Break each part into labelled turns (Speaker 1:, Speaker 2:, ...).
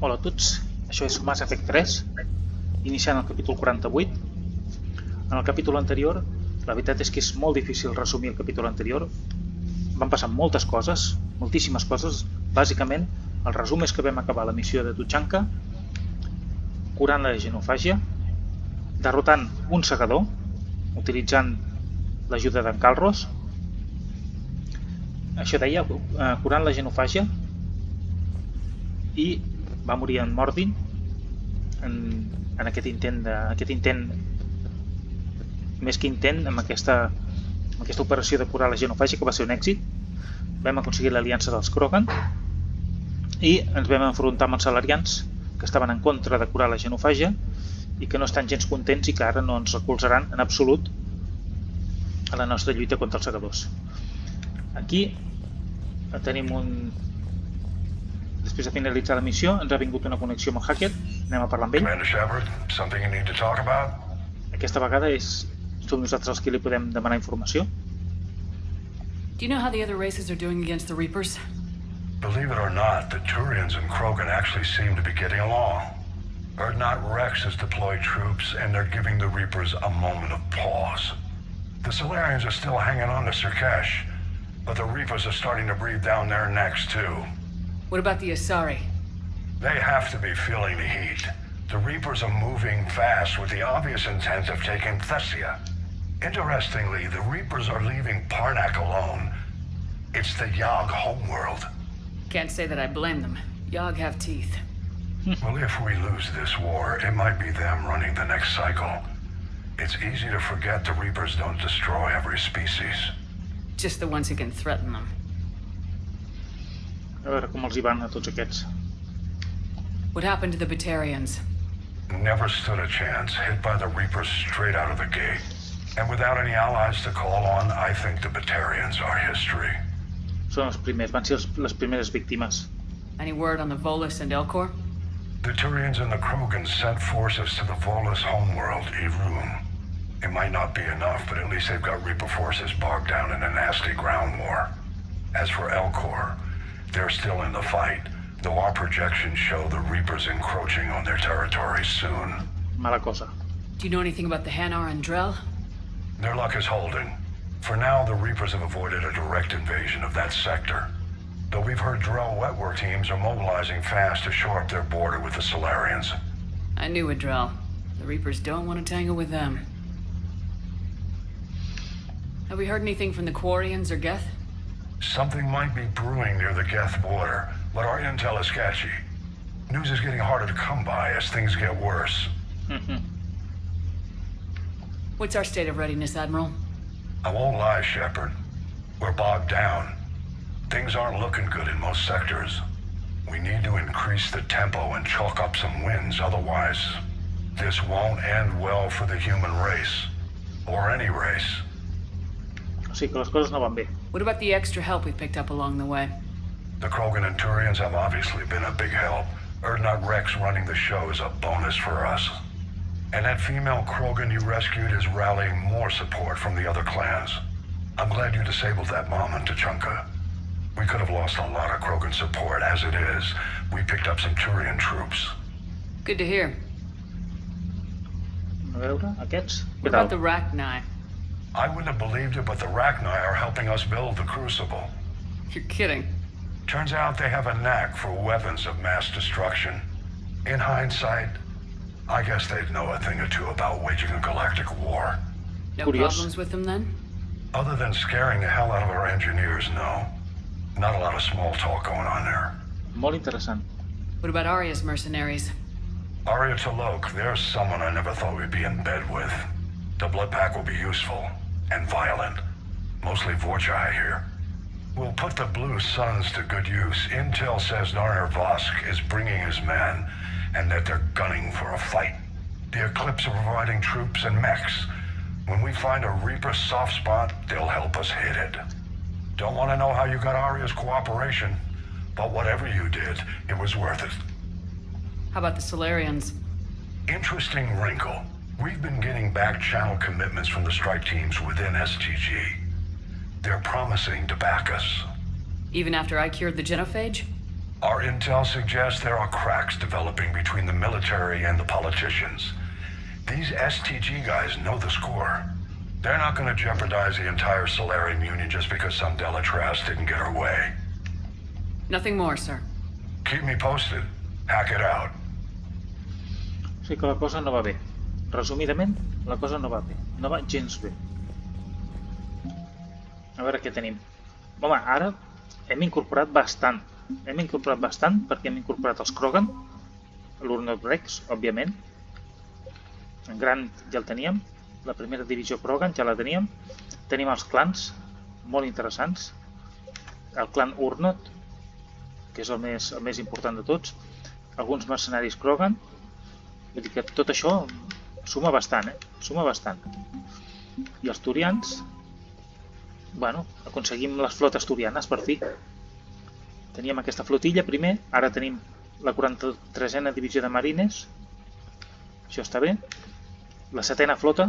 Speaker 1: Hola a tots, això és Mass Effect 3, iniciant el capítol 48. En el capítol anterior, la veritat és que és molt difícil resumir el capítol anterior. Van passar moltes coses, moltíssimes coses. Bàsicament, el resum és que vam acabar la missió de Tuchanka, curant la genofàgia, derrotant un segador, utilitzant l'ajuda d'en Calros. Això deia, curant la genofàgia, i va morir en Mordin en aquest intent, més que intent, amb aquesta operació de curar la genofàgia, que va ser un èxit. Vam aconseguir l'aliança dels Krogan i ens vam enfrontar amb els Salarians, que estaven en contra de curar la genofàgia i que no estan gens contents i que ara no ens recolzaran en absolut a la nostra lluita contra els segadors. Aquí tenim Després de finalitzar la missió, ens ha vingut una connexió amb el hacker. Anem a parlar amb ell.
Speaker 2: Commander Shepard, something you need to talk about?
Speaker 1: Aquesta vegada som nosaltres els que li podem demanar informació.
Speaker 3: Do you know how the other races are doing against the Reapers?
Speaker 2: Believe it or not, the Turians and Krogan actually seem to be getting along. Urdnot Rex has deployed troops, and they're giving the Reapers a moment of pause. The Solarians are still hanging on to Surkesh, but the Reapers are starting to breathe down their necks too.
Speaker 3: What about the Asari?
Speaker 2: They have to be feeling the heat. The Reapers are moving fast with the obvious intent of taking Thessia. Interestingly, the Reapers are leaving Parnak alone. It's the Yogg homeworld.
Speaker 3: Can't say that I blame them. Yogg have teeth.
Speaker 2: Well, if we lose this war, it might be them running the next cycle. It's easy to forget the Reapers don't destroy every species.
Speaker 3: Just the ones who can threaten them.
Speaker 1: A veure com els hi van a tots aquests.
Speaker 3: What happened to the Batarians?
Speaker 2: Never stood a chance, hit by the Reapers straight out of the gate. And without any allies to call on, I think the Batarians are history.
Speaker 1: Són els primers, van ser les primeres víctimes.
Speaker 3: Any word on the Volus and Elcor?
Speaker 2: The Turians and the Krogan sent forces to the Volus homeworld, Irun. It might not be enough, but at least they've got Reaper forces bogged down in a nasty ground war. As for Elcor, they're still in the fight, though our projections show the Reapers encroaching on their territory soon.
Speaker 1: Mala cosa.
Speaker 3: Do you know anything about the Hanar and Drell?
Speaker 2: Their luck is holding. For now, the Reapers have avoided a direct invasion of that sector. Though we've heard Drell wetwork teams are mobilizing fast to shore up their border with the Solarians.
Speaker 3: I knew it, Drell. The Reapers don't want to tangle with them. Have we heard anything from the Quarians or Geth?
Speaker 2: Something might be brewing near the Geth border, but our intel is sketchy. News is getting harder to come by as things get worse.
Speaker 3: What's our state of readiness, Admiral?
Speaker 2: I won't lie, Shepard. We're bogged down. Things aren't looking good in most sectors. We need to increase the tempo and chalk up some wins, otherwise this won't end well for the human race. Or any race.
Speaker 1: O sigui que les coses no van bé.
Speaker 3: What about the extra help we picked up along the way?
Speaker 2: The Krogan and Turians have obviously been a big help. Urdnot Rex running the show is a bonus for us. And that female Krogan you rescued is rallying more support from the other clans. I'm glad you disabled that mom in Tuchanka. We could have lost a lot of Krogan support. As it is, we picked up some Turian troops.
Speaker 3: Good to hear.
Speaker 1: A veure, aquests?
Speaker 3: What about the Rachni?
Speaker 2: I wouldn't have believed it, but the Rachni are helping us build the Crucible.
Speaker 3: You're kidding.
Speaker 2: Turns out they have a knack for weapons of mass destruction. In hindsight, I guess they'd know a thing or two about waging a galactic war.
Speaker 3: No
Speaker 1: Curious.
Speaker 3: problems with them then?
Speaker 2: Other than scaring the hell out of our engineers, no. Not a lot of small talk going on there.
Speaker 1: Molt interessant.
Speaker 3: What about Arya's mercenaries?
Speaker 2: Arya T'Loak, there's someone I never thought we'd be in bed with. The blood pack will be useful. And violent. Mostly Vorcha, I hear. We'll put the Blue Suns to good use. Intel says Narner Vosk is bringing his men, and that they're gunning for a fight. The Eclipse are providing troops and mechs. When we find a Reaper soft spot, they'll help us hit it. Don't want to know how you got Arya's cooperation, but whatever you did, it was worth it.
Speaker 3: How about the Solarians?
Speaker 2: Interesting wrinkle. We've been getting back-channel commitments from the strike teams within STG. They're promising to back us.
Speaker 3: Even after I cured the genophage?
Speaker 2: Our intel suggests there are cracks developing between the military and the politicians. These STG guys know the score. They're not going to jeopardize the entire Solarian Union just because some Delatras didn't get her way.
Speaker 3: Nothing more, sir.
Speaker 2: Keep me posted. Hack it out.
Speaker 1: O sigui que la cosa no va bé. Resumidament, la cosa no va bé. No va gens bé. A veure què tenim. Home, ara hem incorporat bastant. Hem incorporat bastant perquè hem incorporat els Krogan, l'Urnot Rex, òbviament. En gran ja el teníem. La primera divisió Krogan ja la teníem. Tenim els clans, molt interessants. El clan Urnot, que és el més important de tots. Alguns mercenaris Krogan. Vull dir que tot això suma bastant, Suma bastant. I els turians, bueno, aconseguim les flotes turianes, per fi. Teníem aquesta flotilla primer, ara tenim la 43a divisió de marines. Això està bé. La 7a flota,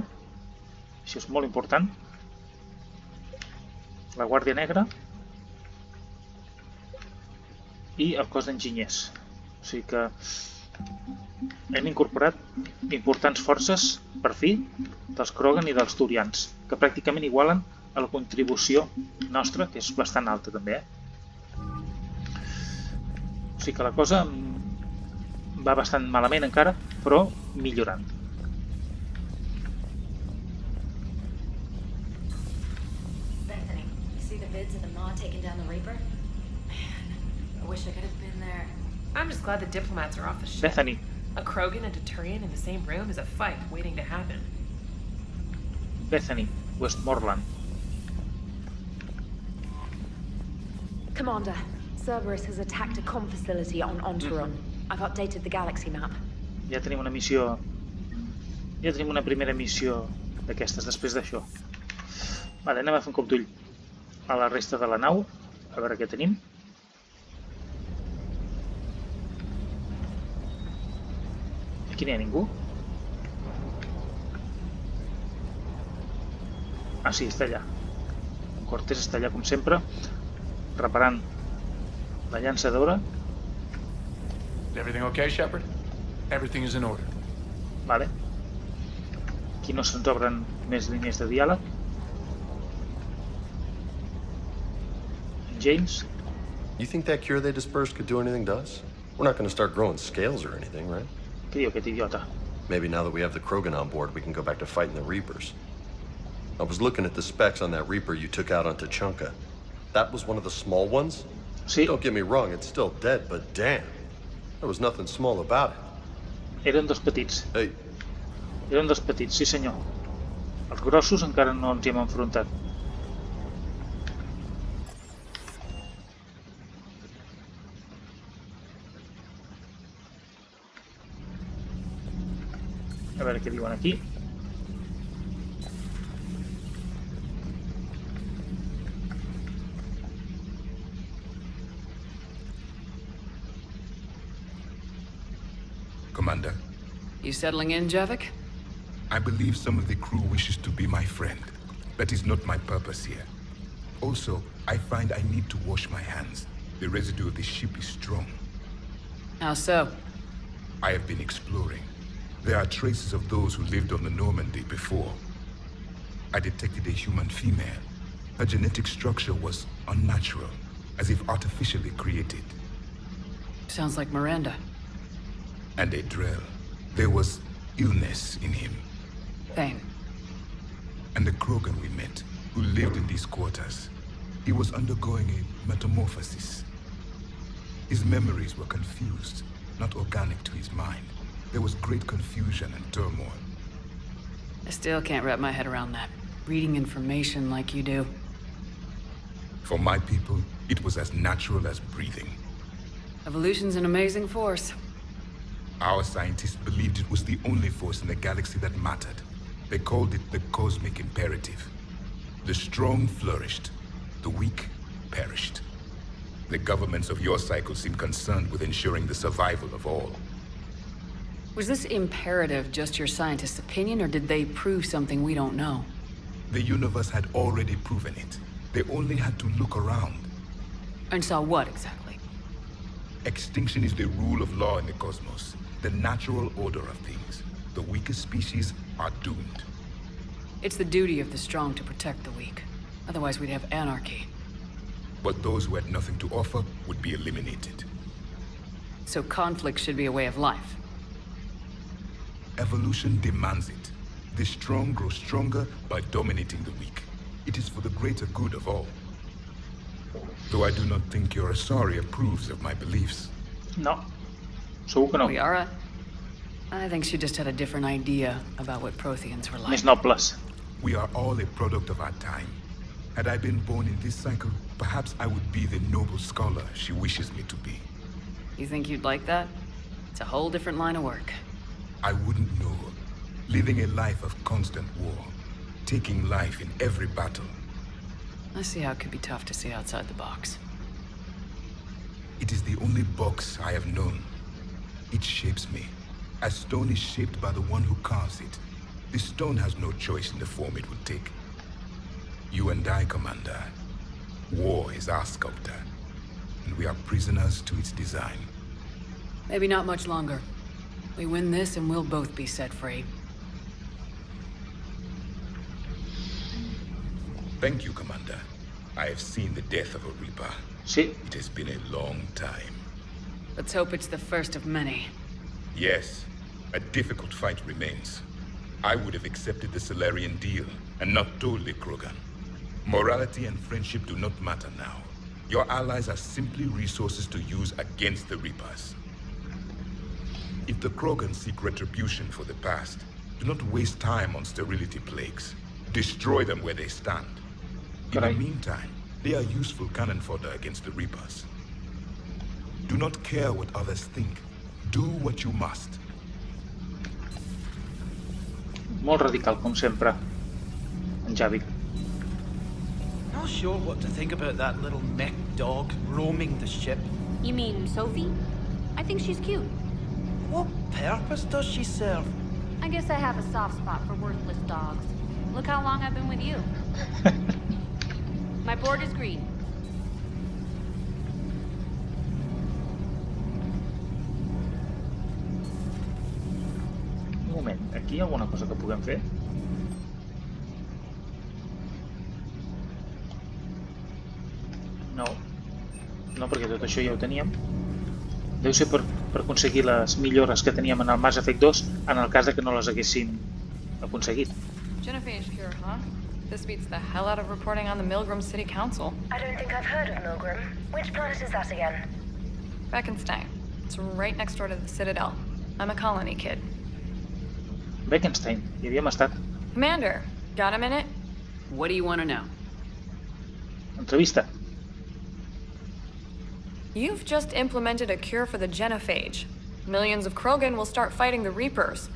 Speaker 1: això és molt important. La Guàrdia Negra. I el cos d'enginyers. O sigui que hem incorporat importants forces, per fi, dels Krogan i dels turians, que pràcticament igualen a la contribució nostra, que és bastant alta també. O sigui que la cosa va bastant malament encara, però millorant.
Speaker 4: Bethany, you see the vids of the Maw taking down the Reaper? Man, I wish I could have been there.
Speaker 5: I'm just glad the diplomats are off the ship.
Speaker 1: Bethany,
Speaker 5: A Krogan and a Turian in the same room is a fight waiting to happen.
Speaker 1: Bethany, Westmoreland.
Speaker 4: Commander, Cerberus has attacked a comm facility on Ontaron. I've updated the galaxy map.
Speaker 1: Ja tenim una missió... Ja tenim una primera missió d'aquestes després d'això. Vale, anem a fer un cop d'ull a la resta de la nau, a veure què tenim. Aquí n'hi ha ningú? Ah, sí, està allà. Cortés està allà, com sempre, reparant la llançadora.
Speaker 6: Everything okay, Shepard? Everything is in order.
Speaker 1: Vale. Aquí no se'ns obren més línies de diàleg. James?
Speaker 7: You think that cure they dispersed could do anything to us? We're not going to start growing scales or anything, right?
Speaker 1: Què diu aquest idiota?
Speaker 7: Maybe now that we have the Krogan on board, we can go back to fighting the Reapers. I was looking at the specs on that Reaper you took out on Tuchanka. That was one of the small ones?
Speaker 1: Sí,
Speaker 7: Don't get me wrong, it's still dead, but damn. There was nothing small about it.
Speaker 1: eren dos petits.
Speaker 7: Hey,
Speaker 1: Eren dos petits, sí senyor. Els grossos encara no ens hi hem enfrontat. A veure què diuen aquí.
Speaker 8: Commander,
Speaker 3: You settling in, Javik?
Speaker 8: I believe some of the crew wishes to be my friend. That is not my purpose here. Also, I find I need to wash my hands. The residue of the ship is strong.
Speaker 3: How so?
Speaker 8: I have been exploring. There are traces of those who lived on the Normandy before. I detected a human female. Her genetic structure was unnatural, as if artificially created.
Speaker 3: Sounds like Miranda.
Speaker 8: And a Drell. There was illness in him.
Speaker 3: Pain.
Speaker 8: And the Krogan we met, who lived in these quarters, he was undergoing a metamorphosis. His memories were confused, not organic to his mind. There was great confusion and turmoil.
Speaker 3: I still can't wrap my head around that. Reading information like you do.
Speaker 8: For my people, it was as natural as breathing.
Speaker 3: Evolution's an amazing force.
Speaker 8: Our scientists believed it was the only force in the galaxy that mattered. They called it the cosmic imperative. The strong flourished, the weak perished. The governments of your cycle seem concerned with ensuring the survival of all.
Speaker 3: Was this imperative just your scientist's opinion, or did they prove something we don't know?
Speaker 8: The universe had already proven it. They only had to look around.
Speaker 3: And saw what exactly?
Speaker 8: Extinction is the rule of law in the cosmos, the natural order of things. The weakest species are doomed.
Speaker 3: It's the duty of the strong to protect the weak. Otherwise we'd have anarchy.
Speaker 8: But those who had nothing to offer would be eliminated.
Speaker 3: So conflict should be a way of life.
Speaker 8: Evolution demands it. The strong grow stronger by dominating the weak. It is for the greater good of all. Though I do not think your Asari approves of my beliefs.
Speaker 1: No. Segur que no.
Speaker 3: Liara? I think she just had a different idea about what Protheans were like.
Speaker 1: Més nobles.
Speaker 8: We are all a product of our time. Had I been born in this cycle, perhaps I would be the noble scholar she wishes me to be.
Speaker 3: You think you'd like that? It's a whole different line of work.
Speaker 8: I wouldn't know. Living a life of constant war. Taking life in every battle.
Speaker 3: I see how it could be tough to see outside the box.
Speaker 8: It is the only box I have known. It shapes me. As stone is shaped by the one who carves it. The stone has no choice in the form it will take. You and I, Commander. War is our sculptor. And we are prisoners to its design.
Speaker 3: Maybe not much longer. We win this and we'll both be set free.
Speaker 8: Thank you, Commander. I have seen the death of a Reaper.
Speaker 1: Sí.
Speaker 8: It has been a long time.
Speaker 3: Let's hope it's the first of many.
Speaker 8: Yes, a difficult fight remains. I would have accepted the Solarian deal and not told the Krogan. Morality and friendship do not matter now. Your allies are simply resources to use against the Reapers. If the Krogan seek retribution for the past, do not waste time on sterility plagues. Destroy them where they stand. In the meantime, they are useful cannon fodder against the Reapers. Do not care what others think. Do what you must.
Speaker 1: Molt radical, com sempre. En Javi.
Speaker 9: Not sure what to think about that little mech dog roaming the ship.
Speaker 10: You mean Sophie? I think she's cute.
Speaker 9: What purpose does she serve?
Speaker 10: I guess I have a soft spot for worthless dogs. Look how long I've been with you. My board is green.
Speaker 1: Un moment, aquí hi ha alguna cosa que puguem fer? No. No, perquè tot això ja ho teníem. Deu ser per aconseguir les millores que teníem en el Mass Effect 2 en el cas de que no les haguéssim aconseguit.
Speaker 5: Genophage cure, huh? This beats the hell out of reporting on the Milgram City Council.
Speaker 11: I don't think I've heard of Milgram. Which planet is that again?
Speaker 5: Beckenstein. It's right next door to the Citadel. I'm a colony kid.
Speaker 1: Beckenstein, hi havíem estat.
Speaker 5: Commander, got a minute?
Speaker 3: What do you want to know?
Speaker 1: Entrevista.
Speaker 5: You've just implemented a cure for the genophage. Millions of Krogan will start fighting the Reapers.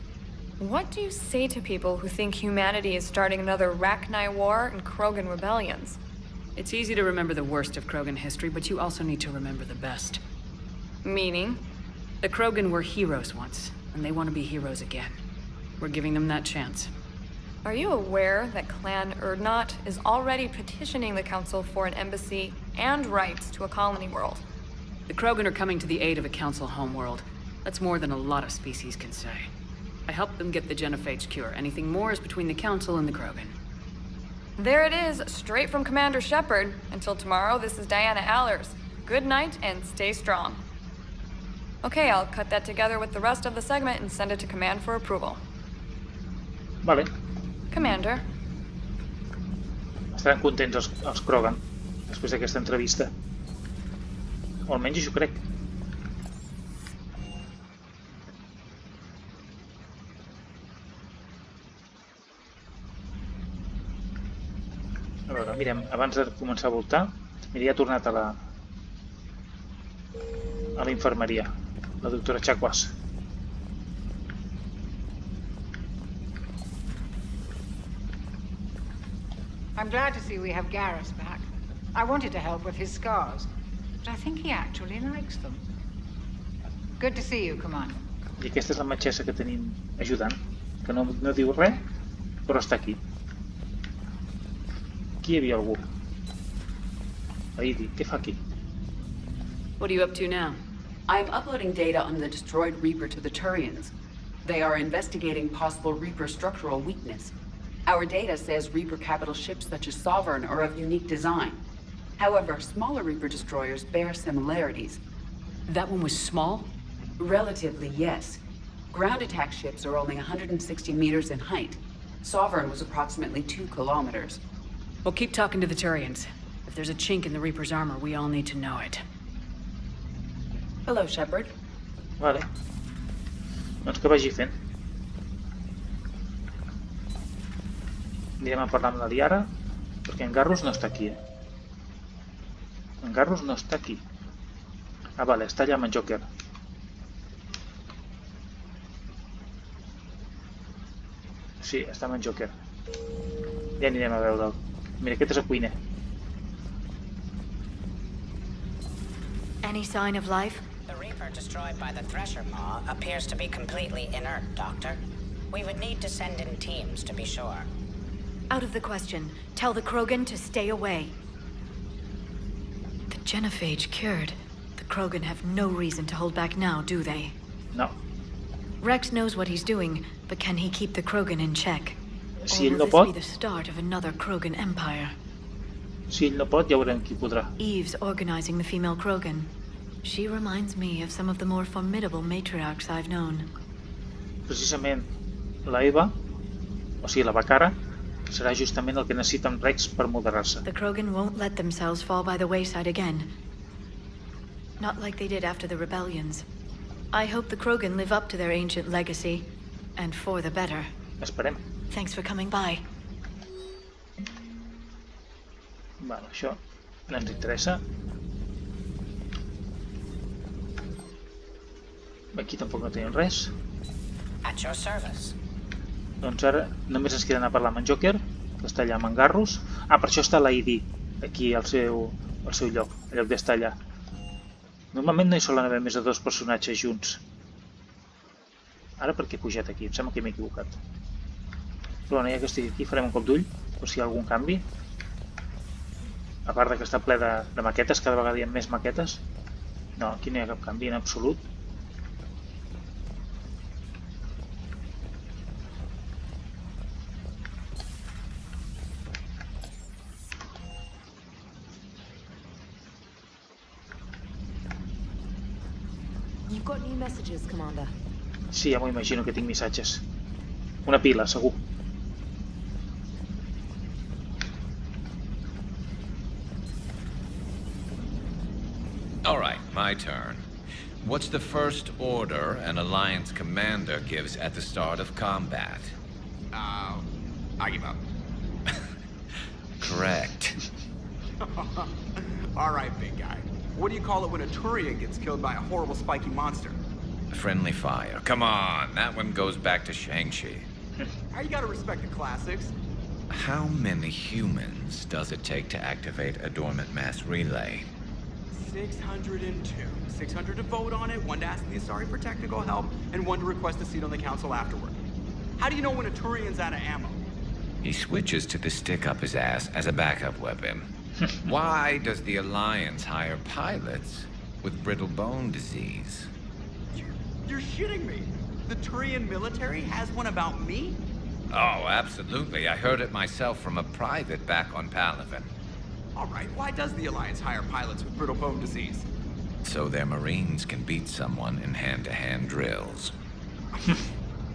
Speaker 5: What do you say to people who think humanity is starting another Rachni War and Krogan rebellions?
Speaker 3: It's easy to remember the worst of Krogan history, but you also need to remember the best.
Speaker 5: Meaning?
Speaker 3: The Krogan were heroes once, and they want to be heroes again. We're giving them that chance.
Speaker 5: Are you aware that Clan Urdnot is already petitioning the Council for an embassy and rights to a colony world?
Speaker 3: The Krogan are coming to the aid of a Council homeworld. That's more than a lot of species can say. I helped them get the genophage cure. Anything more is between the Council and the Krogan.
Speaker 5: There it is, straight from Commander Shepard. Until tomorrow, this is Diana Allers. Good night and stay strong. Okay, I'll cut that together with the rest of the segment and send it to Command for approval.
Speaker 1: Vale.
Speaker 5: Commander.
Speaker 1: Estaran contents els Krogan després d'aquesta entrevista. O almenys això crec. A veure, mirem, abans de començar a voltar, mira, ja ha tornat a la infermeria, la doctora Chakwas.
Speaker 12: I'm glad to see we have Garrus back. I wanted to help with his scars, but I think he actually likes them. Good to see you, Commander.
Speaker 1: I aquesta és la metgessa que tenim ajudant, que no diu res, però està aquí. Aquí hi havia algú. Aidi, què fa aquí?
Speaker 3: What are you up to now? I'm uploading data on the destroyed Reaper to the Turians. They are investigating possible Reaper structural weakness. Our data says Reaper capital ships such as Sovereign are of unique design. However, smaller Reaper destroyers bear similarities. That one was small? Relatively, yes. Ground attack ships are only 160 meters in height. Sovereign was approximately 2 kilometers. Well, keep talking to the Turians. If there's a chink in the Reaper's armor, we all need to know it. Hello, Shepard.
Speaker 1: Vale. Doncs que vagi fent. Anirem a parlar amb la Liara, perquè en Garrus no està aquí, En Garrus no està aquí. Ah, vale, està allà amb en Joker. Sí, està amb en Joker. Ja anirem a veure'l. Mira, aquest és el cuiner.
Speaker 4: Any sign of life?
Speaker 13: The Reaper destroyed by the Thresher Maw appears to be completely inert, Doctor. We would need to send in teams to be sure.
Speaker 4: Out of the question. Tell the Krogan to stay away. The genophage cured. The Krogan have no reason to hold back now, do they?
Speaker 1: No.
Speaker 4: Rex knows what he's doing, but can he keep the Krogan in check?
Speaker 1: Si
Speaker 4: or
Speaker 1: ell
Speaker 4: will
Speaker 1: no
Speaker 4: this
Speaker 1: pot,
Speaker 4: be the start of another Krogan empire?
Speaker 1: si ell no pot, ja veurem qui podrà.
Speaker 4: Eve's organizing the female Krogan. She reminds me of some of the more formidable matriarchs I've known.
Speaker 1: Precisament la Eva, o sigui la Bacara, serà justament el que necessita en Rex per moderar-se.
Speaker 4: The Krogan won't let themselves fall by the wayside again. Not like they did after the rebellions. I hope the Krogan live up to their ancient legacy, and for the better.
Speaker 1: Esperem.
Speaker 4: Thanks for coming by.
Speaker 1: Vale, això no ens interessa. Aquí tampoc no tenim res.
Speaker 13: At your service.
Speaker 1: Doncs ara només ens queda anar a parlar amb en Joker, que està allà amb en Garrus. Ah, per això està la ID, aquí al seu lloc, en lloc d'estar allà. Normalment no hi solen haver més de 2 personatges junts. Ara per què he pujat aquí? Em sembla que m'he equivocat. Però bueno, ja que estic aquí farem un cop d'ull, per si hi ha algun canvi. A part que està ple de maquetes, cada vegada hi ha més maquetes. No, aquí no hi ha cap canvi en absolut.
Speaker 14: You've got new messages, Commander.
Speaker 1: Sí, ja m'ho imagino que tinc missatges. Una pila, segur.
Speaker 15: All right, my turn. What's the first order an Alliance commander gives at the start of combat?
Speaker 16: I give up.
Speaker 15: Correct.
Speaker 16: All right, big guy. What do you call it when a Turian gets killed by a horrible spiky monster?
Speaker 15: Friendly fire. Come on, that one goes back to Shang-Chi.
Speaker 16: You gotta respect the classics.
Speaker 15: How many humans does it take to activate a dormant mass relay?
Speaker 16: 602. 600 to vote on it, 1 to ask the Asari for technical help, and 1 to request a seat on the council afterward. How do you know when a Turian's out of ammo?
Speaker 15: He switches to the stick up his ass as a backup weapon. Why does the Alliance hire pilots with brittle bone disease?
Speaker 16: You're shitting me. The Turian military has one about me?
Speaker 15: Oh, absolutely. I heard it myself from a private back on Parlem.
Speaker 16: All right, why does the Alliance hire pilots with brittle bone disease?
Speaker 15: So their Marines can beat someone in hand-to-hand drills.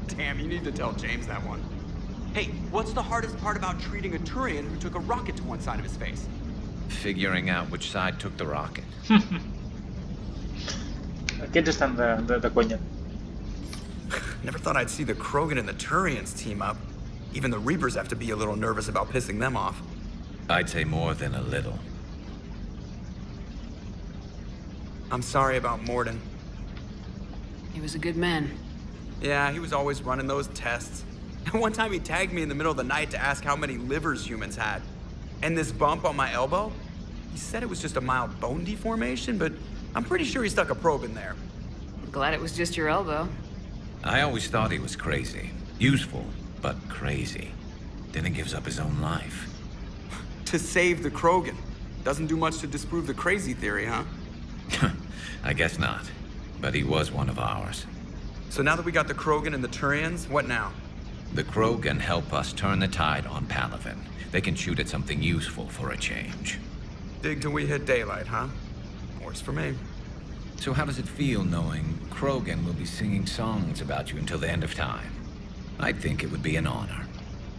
Speaker 16: Damn, you need to tell James that one. Hey, what's the hardest part about treating a Turian who took a rocket to one side of his face?
Speaker 15: Figuring out which side took the rocket.
Speaker 1: Aquests estan de conya.
Speaker 17: Never thought I'd see the Krogan and the Turians team up. Even the Reapers have to be a little nervous about pissing them off.
Speaker 15: I'd say more than a little.
Speaker 17: I'm sorry about Morden.
Speaker 3: He was a good man.
Speaker 17: Yeah, he was always running those tests. And one time he tagged me in the middle of the night to ask how many livers humans had. And this bump on my elbow? He said it was just a mild bone deformation, but I'm pretty sure he stuck a probe in there.
Speaker 3: I'm glad it was just your elbow.
Speaker 15: I always thought he was crazy. Useful, but crazy. Then he gives up his own life.
Speaker 17: To save the Krogan. Doesn't do much to disprove the crazy theory, huh?
Speaker 15: I guess not. but he was one of ours.
Speaker 17: So now that we got the Krogan and the Turians, what now?
Speaker 15: The Krogan help us turn the tide on Parlem. They can shoot at something useful for a change.
Speaker 17: Dig till we hit daylight, huh? Works for me.
Speaker 15: So how does it feel knowing Krogan will be singing songs about you until the end of time? I think it would be an honor.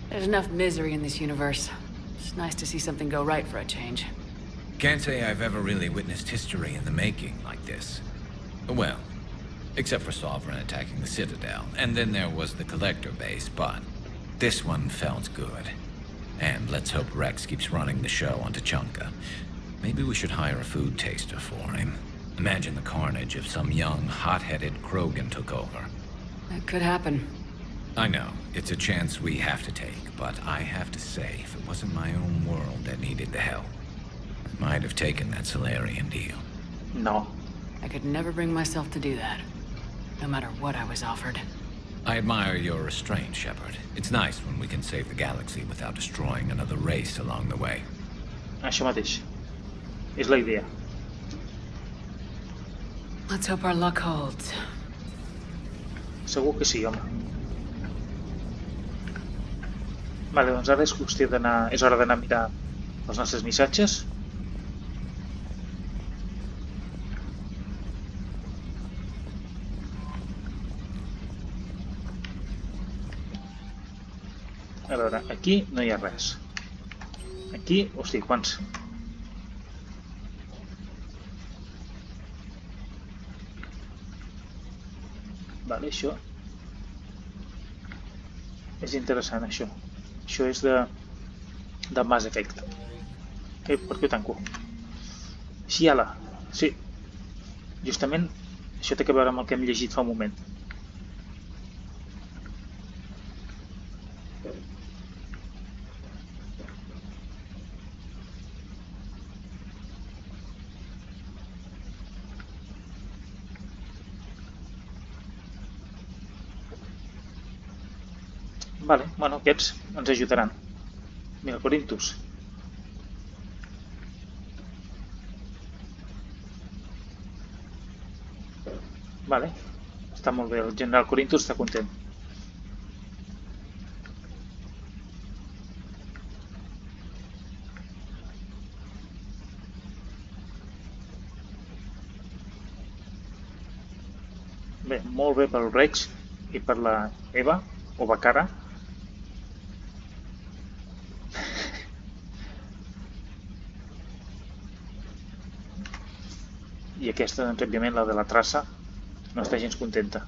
Speaker 18: There's enough misery in this universe. It's nice to see something go right for a change.
Speaker 15: Can't say I've ever really witnessed history in the making like this. Well, except for Sovereign attacking the Citadel, and then there was the Collector base, but this one felt good. And let's hope Rex keeps running the show on Tachanka. Maybe we should hire a food taster for him. Imagine the carnage if some young, hot-headed Krogan took over.
Speaker 18: That could happen.
Speaker 15: I know, it's a chance we have to take, but I have to say, if it wasn't my own world that needed the help, I might have taken that Solarian deal.
Speaker 1: No.
Speaker 18: I could never bring myself to do that, no matter what I was offered.
Speaker 15: I admire your restraint, Shepard. It's nice when we can save the galaxy without destroying another race along the way.
Speaker 1: Això mateix. És la idea.
Speaker 18: Let's hope our luck holds.
Speaker 1: Segur que sí, home. Vale, doncs ara és hora d'anar a mirar els nostres missatges. A veure, aquí no hi ha res. Aquí, hosti, quants? Vale, això és interessant, això. Això és de Mass Effect. Per què ho tanco? Sí, ala. Sí. Justament, això té a veure amb el que hem llegit fa un moment. Vale, bueno, aquests ens ajudaran. Mira, Corinthus. Vale, està molt bé, el general Corinthus està content. Bé, molt bé pel Rex i per la Eva, o Bacara. I aquesta, doncs, òbviament, la de la traça, no està gens contenta.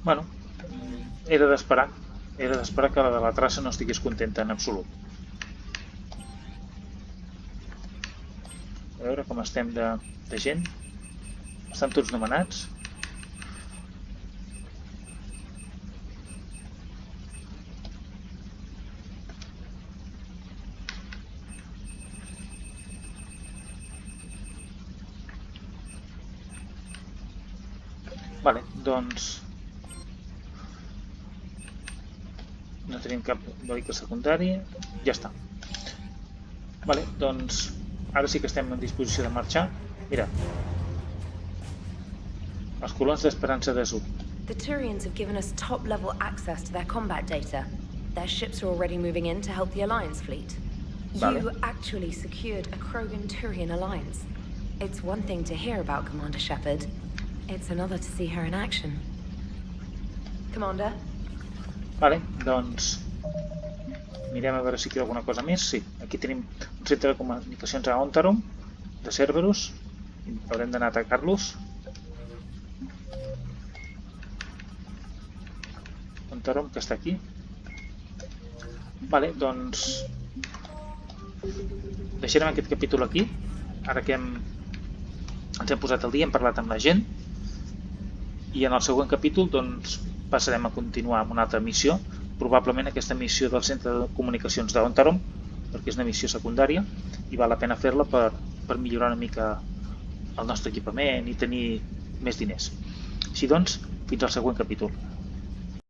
Speaker 1: Bueno, era d'esperar que la de la traça no estigués contenta en absolut. A veure com estem de gent. Estan tots nomenats. Vale, doncs no tenim cap vehicle secundari, ja està. Vale, doncs ara sí que estem en disposició de marxar. Mira, els colons d'Esperança de Sud.
Speaker 14: The Turians have given us top-level access to their combat data. Their ships are already moving in to help the Alliance fleet.
Speaker 1: Vale.
Speaker 14: You actually secured a Krogan-Turian alliance. It's one thing to hear about Commander Shepard. It's another to see her in action. Commander?
Speaker 1: Vale, doncs mirem a veure si queda alguna cosa més. Sí, aquí tenim un centre de comunicacions a Ontarom, de Cerberus. Haurem d'anar a atacar-los. Ontarom, que està aquí. Vale, doncs deixarem aquest capítol aquí. Ara que ens hem posat al dia, hem parlat amb la gent. I en el següent capítol doncs, passarem a continuar amb una altra missió, probablement aquesta missió del centre de comunicacions d'Ontarom, perquè és una missió secundària i val la pena fer-la per millorar una mica el nostre equipament i tenir més diners. Així doncs, fins al següent capítol.